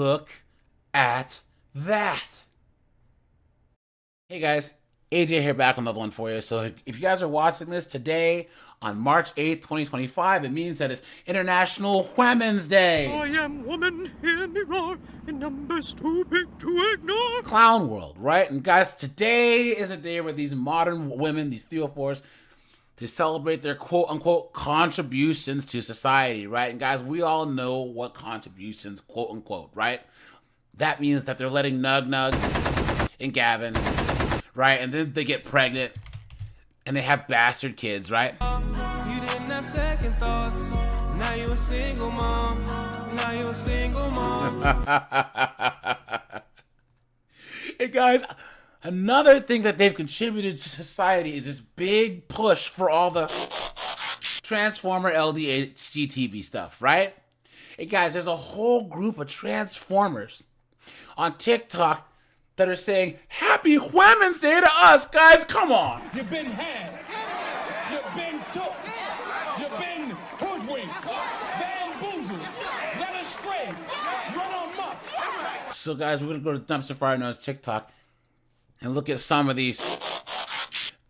Look at that. Hey guys, AJ here back on another one for you. So if you guys are watching this today on March 8th, 2025, it means that it's International Women's Day. I am woman, hear me roar, in numbers too big to ignore. Clownworld, right? And guys, today is a day where these modern women, these 304s, to celebrate their quote-unquote contributions to society, right? And guys, we all know what contributions, quote-unquote, right? That means that they're letting Nug and Gavin, right? And then they get pregnant and they have bastard kids, right? You didn't have second thoughts. Now you a single mom. Now you a single mom. Hey guys, another thing that they've contributed to society is this big push for all the Transformer LDHG TV stuff, right? Hey guys, there's a whole group of Transformers on TikTok that are saying, Happy Women's Day to us, guys, come on. You've been had. You've been took. You've been hoodwinked. Bamboozled. Led astray. Run amok. So guys, we're going to go to Dumpster Fire known as TikTok and look at some of these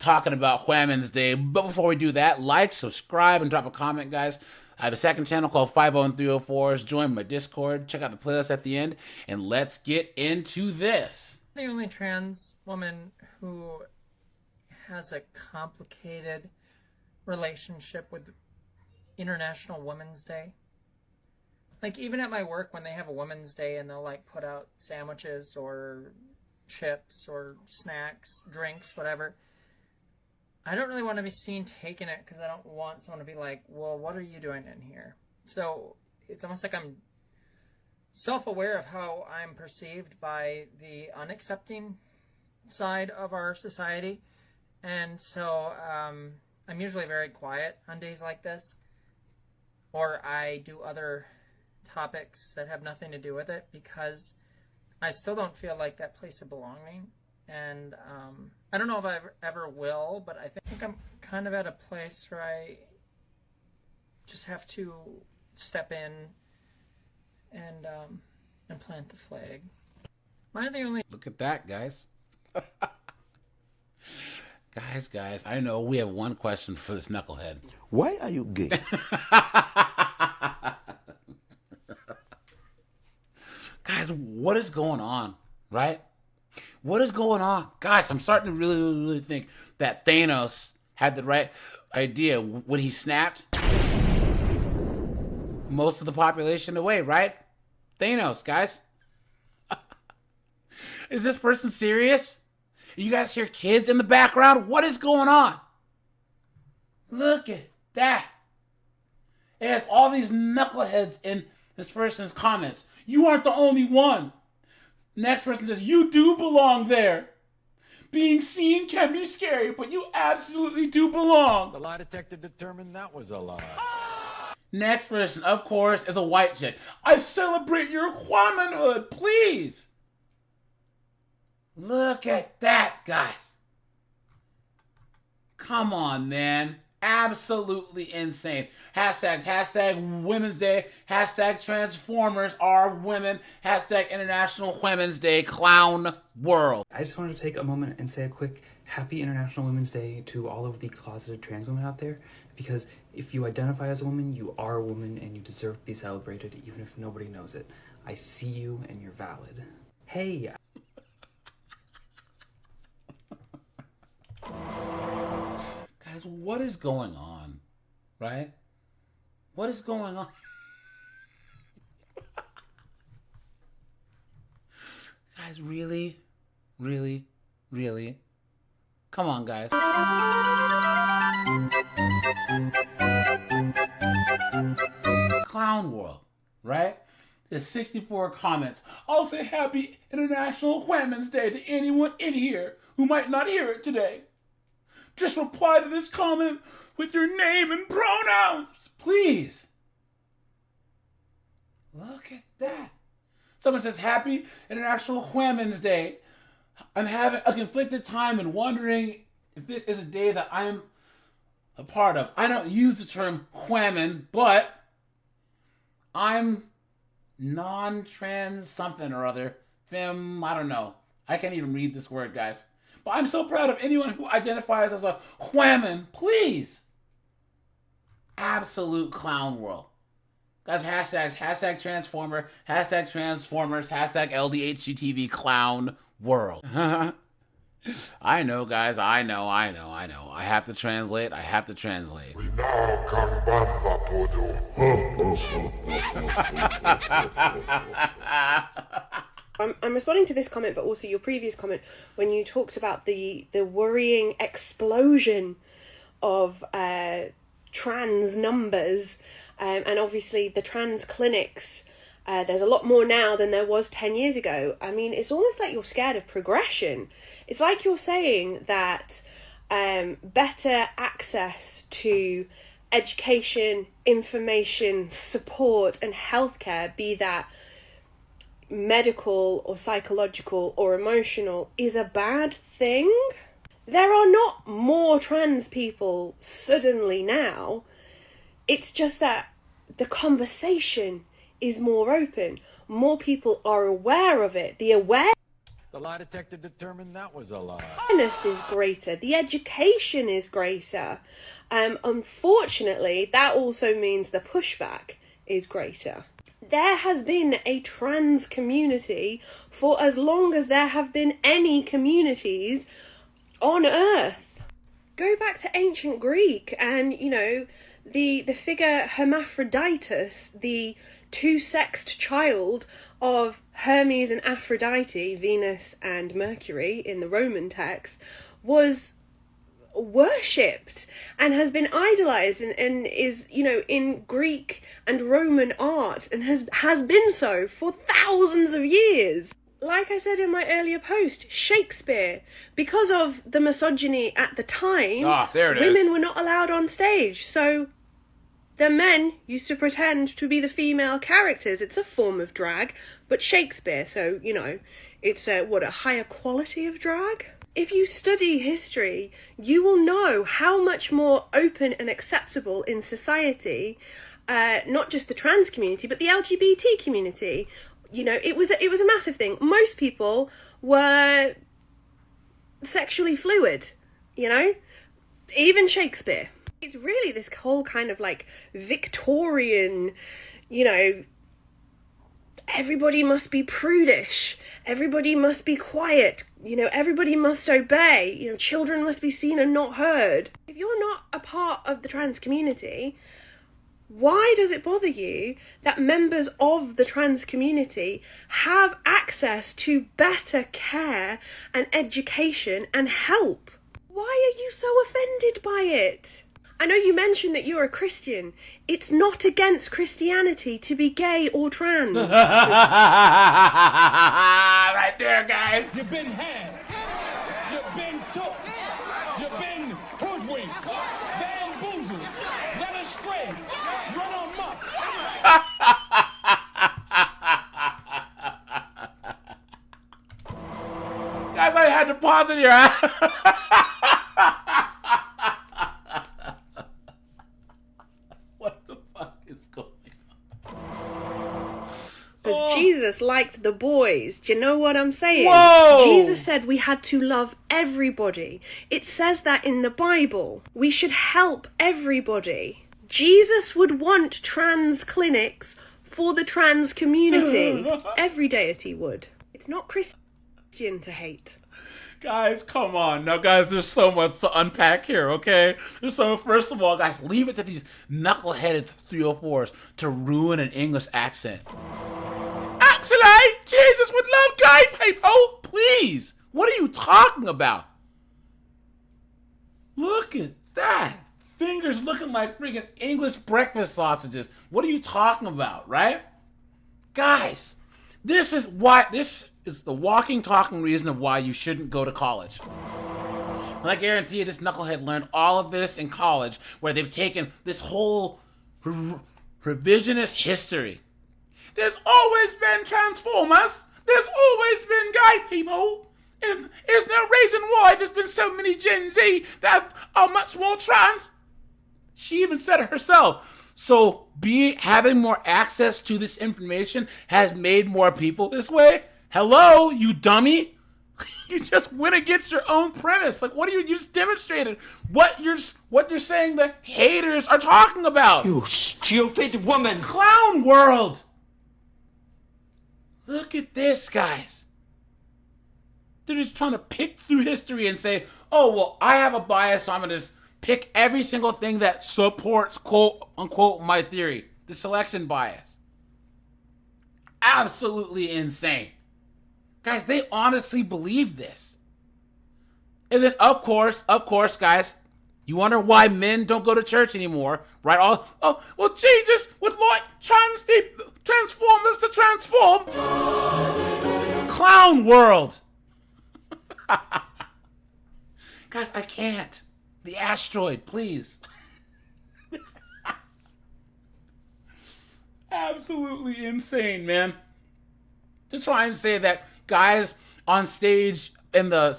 talking about Women's Day. But before we do that, like, subscribe, and drop a comment, guys. I have a second channel called 50304s. Join my Discord. Check out the playlist at the end. And let's get into this. The only trans woman who has a complicated relationship with International Women's Day. Like, even at my work, when they have a Women's Day and they'll, like, put out sandwiches or chips or snacks, drinks, whatever, I don't really want to be seen taking it because I don't want someone to be like, well, what are you doing in here? So it's almost like I'm self-aware of how I'm perceived by the unaccepting side of our society. And so I'm usually very quiet on days like this. Or I do other topics that have nothing to do with it because I still don't feel like that place of belonging. And I don't know if I ever will, but I think I'm kind of at a place where I just have to step in and plant the flag. Am I the only... Look at that, guys. Guys, I know we have one question for this knucklehead. Why are you gay? Guys, what is going on, right? What is going on? Guys, I'm starting to really think that Thanos had the right idea when he snapped most of the population away, right? Thanos, guys. Is this person serious? You guys hear kids in the background? What is going on? Look at that. It has all these knuckleheads in this person's comments. You aren't the only one. Next person says, you do belong there. Being seen can be scary, but you absolutely do belong. The lie detector determined that was a lie. Next person, of course, is a white chick. I celebrate your womanhood, please. Look at that, guys. Come on, man. Absolutely insane. Hashtags, hashtag Women's Day, hashtag Transformers are women, hashtag International Women's Day, Clown World. I just wanted to take a moment and say a quick happy International Women's Day to all of the closeted trans women out there, because if you identify as a woman, you are a woman and you deserve to be celebrated even if nobody knows it. I see you and you're valid. Hey! Guys, what is going on, right? What is going on? Guys, really? Come on, guys. Clown World, right? There's 64 comments. I'll say Happy International Women's Day to anyone in here who might not hear it today. Just reply to this comment with your name and pronouns, please. Look at that. Someone says, Happy International Women's Day. I'm having a conflicted time and wondering if this is a day that I'm a part of. I don't use the term women, but I'm non-trans something or other. Femme, I don't know. I can't even read this word, guys. But I'm so proud of anyone who identifies as a woman. Please. Absolute clown world. Guys, hashtags, hashtag transformer, hashtag transformers, hashtag LDHGTV clown world. I know, guys. I know. I have to translate. We now can ban I'm responding to this comment, but also your previous comment when you talked about the worrying explosion of trans numbers, and obviously the trans clinics. There's a lot more now than there was 10 years ago. I mean, it's almost like you're scared of progression. It's like you're saying that better access to education, information, support, and healthcare, be that medical or psychological or emotional, is a bad thing. There are not more trans people suddenly now. It's just that the conversation is more open. More people are aware of it. The lie detector determined that was a lie. awareness is greater. The education is greater. Unfortunately, that also means the pushback is greater. There has been a trans community for as long as there have been any communities on Earth. Go back to ancient Greek and, the figure Hermaphroditus, the two-sexed child of Hermes and Aphrodite, Venus and Mercury in the Roman text, was worshipped and has been idolized and is, in Greek and Roman art and has been so for thousands of years. Like I said in my earlier post, Shakespeare, because of the misogyny at the time, women were not allowed on stage. So the men used to pretend to be the female characters. It's a form of drag, but Shakespeare, so, it's a higher quality of drag? If you study history, you will know how much more open and acceptable in society, not just the trans community, but the LGBT community. It was a massive thing. Most people were sexually fluid, even Shakespeare. It's really this whole kind of like Victorian, everybody must be prudish, everybody must be quiet, everybody must obey, children must be seen and not heard. If you're not a part of the trans community, why does it bother you that members of the trans community have access to better care and education and help? Why are you so offended by it? I know you mentioned that you're a Christian. It's not against Christianity to be gay or trans. Right there, guys. You've been had. You've been took. You've been hoodwinked. Bamboozled. Led astray. Run amok. Guys, I had to pause it here. What the fuck is going on? Because Jesus liked the boys. Do you know what I'm saying? Whoa! Jesus said we had to love everybody. It says that in the Bible. We should help everybody. Jesus would want trans clinics for the trans community. Every deity would. It's not Christian to hate. Guys, come on. Now, guys, there's so much to unpack here, okay? First of all, guys, leave it to these knuckleheaded 304s to ruin an English accent. Actually, Jesus would love gay people. Please. What are you talking about? Look at that. Fingers looking like freaking English breakfast sausages. What are you talking about, right? Guys, this is the walking, talking reason of why you shouldn't go to college. And I guarantee you this knucklehead learned all of this in college, where they've taken this whole revisionist history. There's always been Transformers. There's always been gay people. And there's no reason why there's been so many Gen Z that are much more trans. She even said it herself. So having more access to this information has made more people this way? Hello, you dummy. You just went against your own premise. Like, what are you just demonstrated what you're saying the haters are talking about. You stupid woman. Clownworld. Look at this, guys. They're just trying to pick through history and say, oh, well, I have a bias, so I'm going to just pick every single thing that supports, quote unquote, my theory. The selection bias. Absolutely insane. Guys, they honestly believe this. And then, of course, guys, you wonder why men don't go to church anymore, right? Oh, well, Jesus would like transformers to transform. Clownworld. Guys, I can't. The asteroid, please. Absolutely insane, man. To try and say that guys on stage in the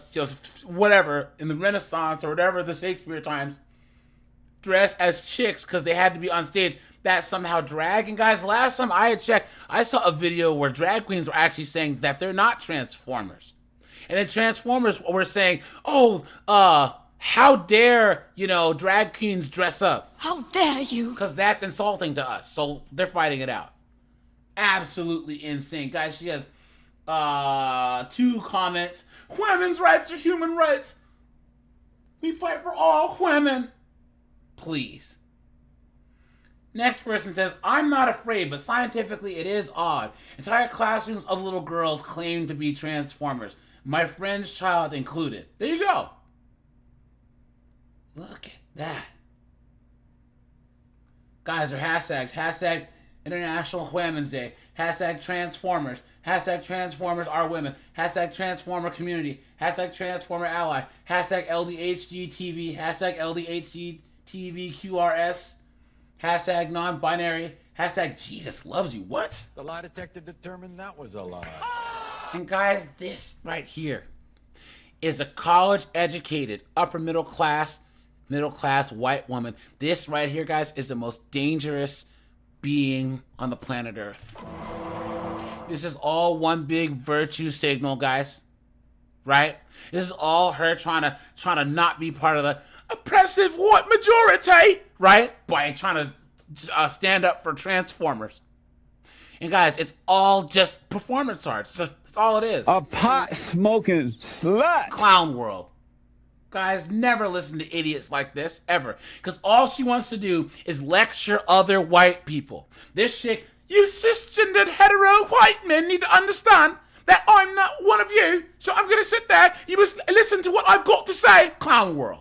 in the Renaissance or whatever, the Shakespeare times, dressed as chicks because they had to be on stage, that's somehow drag. And guys, last time I had checked, I saw a video where drag queens were actually saying that they're not Transformers. And then Transformers were saying, oh, how dare, drag queens dress up? How dare you? Because that's insulting to us. So they're fighting it out. Absolutely insane. Guys, she has 2 comments. Women's rights are human rights. We fight for all women. Please. Next person says, I'm not afraid, but scientifically it is odd. Entire classrooms of little girls claim to be Transformers. My friend's child included. There you go. Look at that. Guys, are hashtags. Hashtag International Women's Day. Hashtag Transformers. Hashtag Transformers are women. Hashtag Transformer community. Hashtag Transformer ally. Hashtag LDHG TV. Hashtag LDHG TV QRS. Hashtag non-binary. Hashtag Jesus loves you. What? The lie detector determined that was a lie. And guys, this right here is a college-educated, upper middle class white woman. This right here, guys, is the most dangerous being on the planet Earth. This is all one big virtue signal, guys. Right? This is all her trying to not be part of the oppressive white majority, right? By trying to stand up for Transformers. And guys, it's all just performance art. That's all it is. A pot-smoking slut. Clownworld. Guys, never listen to idiots like this, ever. Because all she wants to do is lecture other white people. This chick, you cisgendered hetero white men need to understand that I'm not one of you, so I'm going to sit there, you must listen to what I've got to say. Clownworld.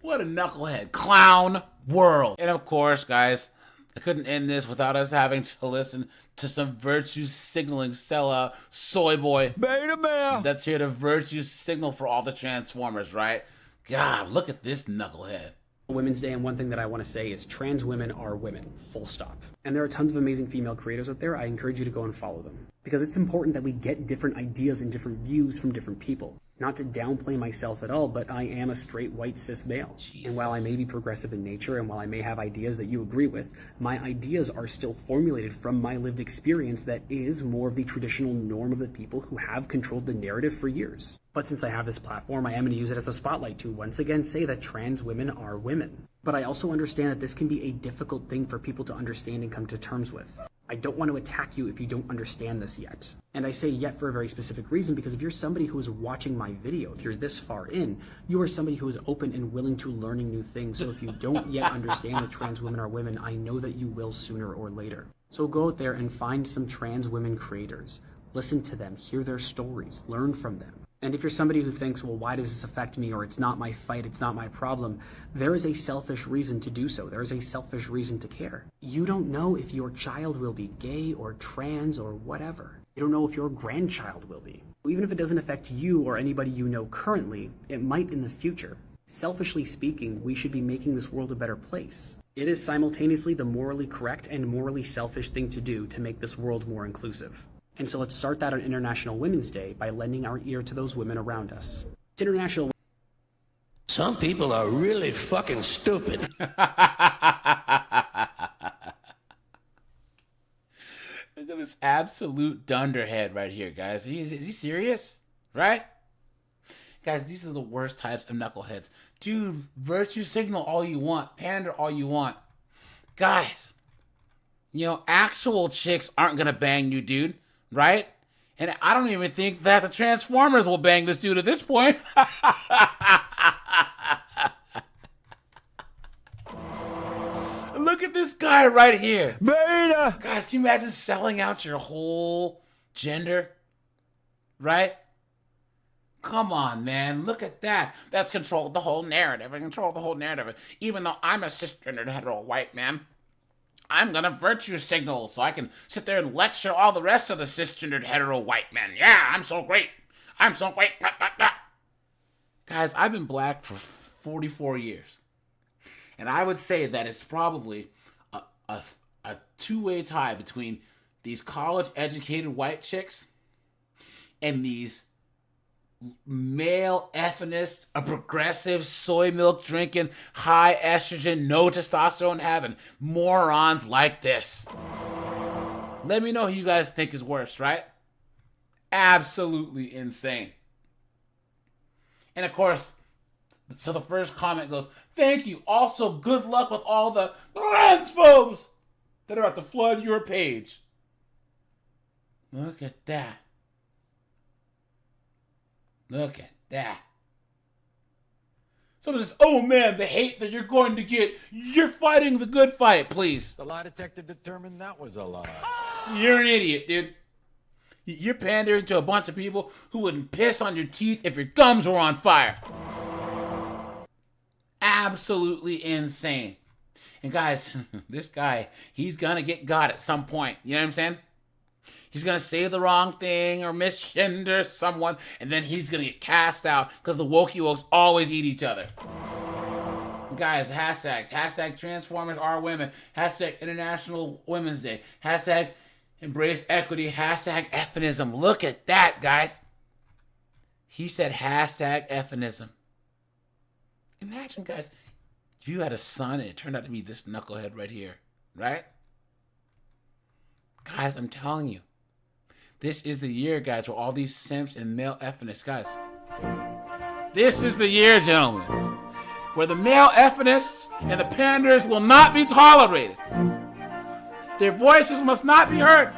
What a knucklehead. Clownworld. And of course, guys, I couldn't end this without us having to listen to some virtue signaling sellout soy boy Beta male that's here to virtue signal for all the Transformers, right? God, look at this knucklehead. Women's Day, and one thing that I want to say is trans women are women, full stop. And there are tons of amazing female creators out there. I encourage you to go and follow them. Because it's important that we get different ideas and different views from different people. Not to downplay myself at all, but I am a straight white cis male. Jesus. And while I may be progressive in nature, and while I may have ideas that you agree with, my ideas are still formulated from my lived experience that is more of the traditional norm of the people who have controlled the narrative for years. But since I have this platform, I am going to use it as a spotlight to once again say that trans women are women. But I also understand that this can be a difficult thing for people to understand and come to terms with. I don't want to attack you if you don't understand this yet. And I say yet for a very specific reason, because if you're somebody who is watching my video, if you're this far in, you are somebody who is open and willing to learning new things. So if you don't yet understand that trans women are women, I know that you will sooner or later. So go out there and find some trans women creators. Listen to them, hear their stories, learn from them. And if you're somebody who thinks, well, why does this affect me, or it's not my fight, it's not my problem, there is a selfish reason to do so. There is a selfish reason to care. You don't know if your child will be gay or trans or whatever. You don't know if your grandchild will be. Even if it doesn't affect you or anybody you know currently, it might in the future. Selfishly speaking, we should be making this world a better place. It is simultaneously the morally correct and morally selfish thing to do to make this world more inclusive. And so let's start that on International Women's Day by lending our ear to those women around us. It's International. Some people are really fucking stupid. Look at this absolute dunderhead right here, guys. Is he serious? Right? Guys, these are the worst types of knuckleheads. Dude, virtue signal all you want. Pander all you want. Guys, you know, actual chicks aren't going to bang you, dude. Right? And I don't even think that the Transformers will bang this dude at this point. Look at this guy right here. Beta! Guys, can you imagine selling out your whole gender? Right? Come on, man. Look at that. That's controlled the whole narrative. Even though I'm a cisgendered hetero white man, I'm gonna virtue signal so I can sit there and lecture all the rest of the cisgendered hetero white men. Yeah, I'm so great. I'm so great. Blah, blah, blah. Guys, I've been black for 44 years. And I would say that it's probably a two-way tie between these college-educated white chicks and these male effeminist, a progressive, soy milk drinking, high estrogen, no testosterone having morons like this. Let me know who you guys think is worse, right? Absolutely insane. And of course, so the first comment goes, thank you. Also, good luck with all the transphobes that are about to flood your page. Look at that. Look at that. Someone says, oh man, the hate that you're going to get. You're fighting the good fight, please. The lie detector determined that was a lie. You're an idiot, dude. You're pandering to a bunch of people who wouldn't piss on your teeth if your gums were on fire. Absolutely insane. And guys, this guy, he's gonna get got at some point. You know what I'm saying? He's going to say the wrong thing or misgender someone, and then he's going to get cast out because the wokey wokes always eat each other. Guys, hashtags. Hashtag Transformers are women. Hashtag International Women's Day. Hashtag Embrace Equity. Hashtag Effinism. Look at that, guys. He said hashtag Effinism. Imagine, guys, if you had a son and it turned out to be this knucklehead right here, right? Guys, I'm telling you. This is the year, guys, where all these simps and male effinists, guys. This is the year, gentlemen, where the male effinists and the panders will not be tolerated. Their voices must not be heard.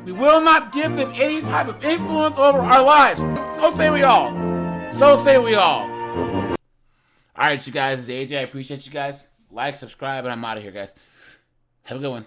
We will not give them any type of influence over our lives. So say we all. So say we all. All right, you guys, this is AJ. I appreciate you guys. Like, subscribe, and I'm out of here, guys. Have a good one.